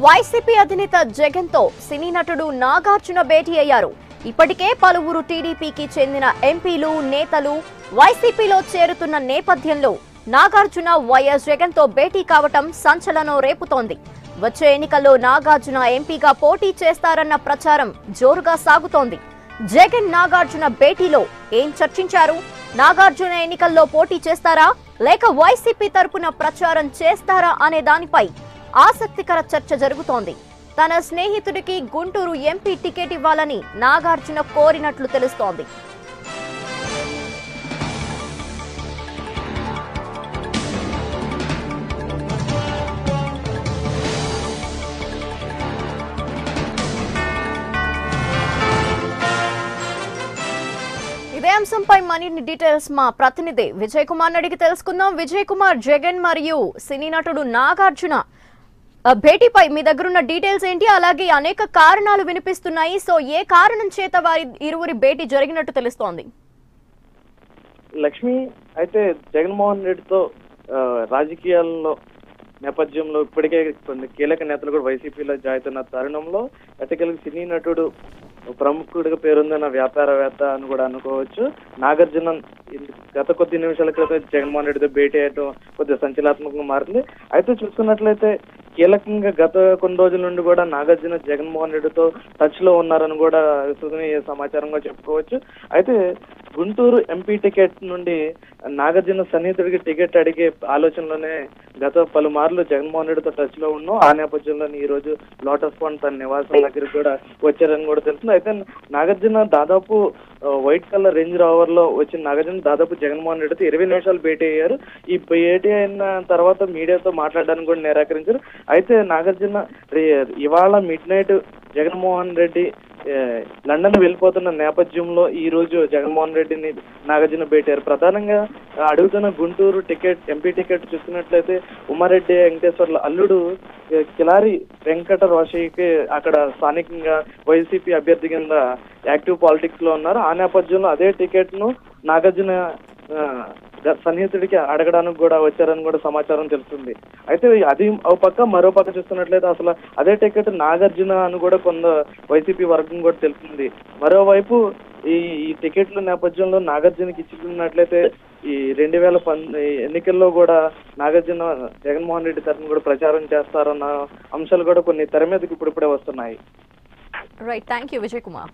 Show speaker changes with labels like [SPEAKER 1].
[SPEAKER 1] YCP అధినేత జగన్ తో సినీ నటుడు నాగార్జున భేటీ అయ్యారు. ఇప్పటికే పలువురు టీడీపీకి చెందిన ఎంపీలు నేతలు వైసీపీలో చేరుతున్న నేపథ్యంలో నాగార్జున వైఎస్ జగన్ తో భేటీ కావటం సంచలనం రేపుతోంది. వచ్చే ఎన్నికల్లో నాగార్జున ఎంపీగా పోటీ చేస్తారన్న ప్రచారం జోరుగా సాగుతోంది. జగన్ నాగార్జున భేటీలో ఏం చర్చించారు? నాగార్జున ఎన్నికల్లో పోటీ చేస్తారా లేక వైసీపీ తరపున ప్రచారం చేస్తారా అనే దానిపై ఆసక్తికర చర్చ జరుగుతోంది. తన స్నేహితుడికి గుంటూరు ఎంపీ టికెట్ ఇవ్వాలని నాగార్జున కోరినట్లు తెలుస్తోంది. ఇదే అంశంపై మరిన్ని డీటెయిల్స్ మా ప్రతినిధి విజయ్ కుమార్ అడిగి తెలుసుకుందాం. విజయ్ కుమార్, జగన్ మరియు సినీ నటుడు నాగార్జున భేటీపై మీ దగ్గరున్న డీటెయిల్స్ ఏంటి? అలాగే అనేక కారణాలు వినిపిస్తున్నాయి. సో ఏ కారణం చేత వారి ఇరువురి భేటీ జరిగినట్టు తెలుస్తోంది?
[SPEAKER 2] లక్ష్మి, అయితే జగన్మోహన్ రెడ్డితో రాజకీయాల్లో నేపథ్యంలో ఇప్పటికే కొన్ని కీలక నేతలు కూడా వైసీపీలో జాయితున్న తరుణంలో ఎట్టకెలకు సినీ నటుడు ప్రముఖుడిగా పేరొందిన వ్యాపారవేత్త అని కూడా అనుకోవచ్చు. నాగార్జున గత కొద్ది నిమిషాల క్రితం జగన్మోహన్ రెడ్డితో భేటీ అయ్యడం కొద్దిగా సంచలనాత్మకంగా మారింది. అయితే చూసుకున్నట్లయితే కీలకంగా గత కొన్ని రోజుల నుండి కూడా నాగార్జున జగన్మోహన్ రెడ్డితో టచ్ లో ఉన్నారని కూడా విశ్వసనీయ సమాచారంగా చెప్పుకోవచ్చు. అయితే గుంటూరు ఎంపీ టికెట్ నుండి నాగార్జున సన్నిహితుడికి టికెట్ అడిగే ఆలోచనలోనే గత పలుమార్లు జగన్మోహన్ రెడ్డితో టచ్ లో ఉన్నాం. ఆ నేపథ్యంలోనే ఈ రోజు లోటస్ పాండ్ తన నివాసం దగ్గరికి కూడా వచ్చారని కూడా తెలుస్తుంది. అయితే నాగార్జున దాదాపు వైట్ కలర్ రేంజ్ రోవర్ లో వచ్చిన నాగార్జున దాదాపు జగన్మోహన్ రెడ్డితో 20 నిమిషాలు భేటీ అయ్యారు. ఈ భేటీ అయిన తర్వాత మీడియాతో మాట్లాడడానికి కూడా నిరాకరించారు. అయితే నాగార్జున ఇవాళ mid night Jaganmohan Reddy London వెళ్ళిపోతున్న నేపథ్యంలో ఈ రోజు జగన్మోహన్ రెడ్డిని నాగార్జున భేటారు. ప్రధానంగా అడుగుతున్న గుంటూరు టికెట్ ఎంపీ టికెట్ చూస్తున్నట్లయితే ఉమారెడ్డి వెంకటేశ్వర్ల అల్లుడు కిలారి వెంకట రోషయ్యకి అక్కడ స్థానికంగా వైసీపీ అభ్యర్థి కింద యాక్టివ్ పాలిటిక్స్ లో ఉన్నారు. ఆ నేపథ్యంలో అదే టికెట్ ను నాగార్జున సన్నిహితుడికి అడగడానికి కూడా వచ్చారని కూడా సమాచారం తెలుస్తుంది. అయితే అది ఒక పక్క, మరో పక్క చూస్తున్నట్లయితే అసలు అదే టికెట్ నాగార్జున అని కూడా కొంత వైసీపీ వర్గం కూడా తెలుస్తుంది. మరోవైపు ఈ టికెట్ల నేపథ్యంలో నాగార్జునకి ఇచ్చినట్లయితే ఈ 2010 ఎన్నికల్లో కూడా నాగార్జున జగన్మోహన్ రెడ్డి తరఫున కూడా ప్రచారం చేస్తారన్న అంశాలు కూడా కొన్ని తెర మీదకి ఇప్పుడిప్పుడే వస్తున్నాయి.
[SPEAKER 1] Right, thank you Vijay Kumar.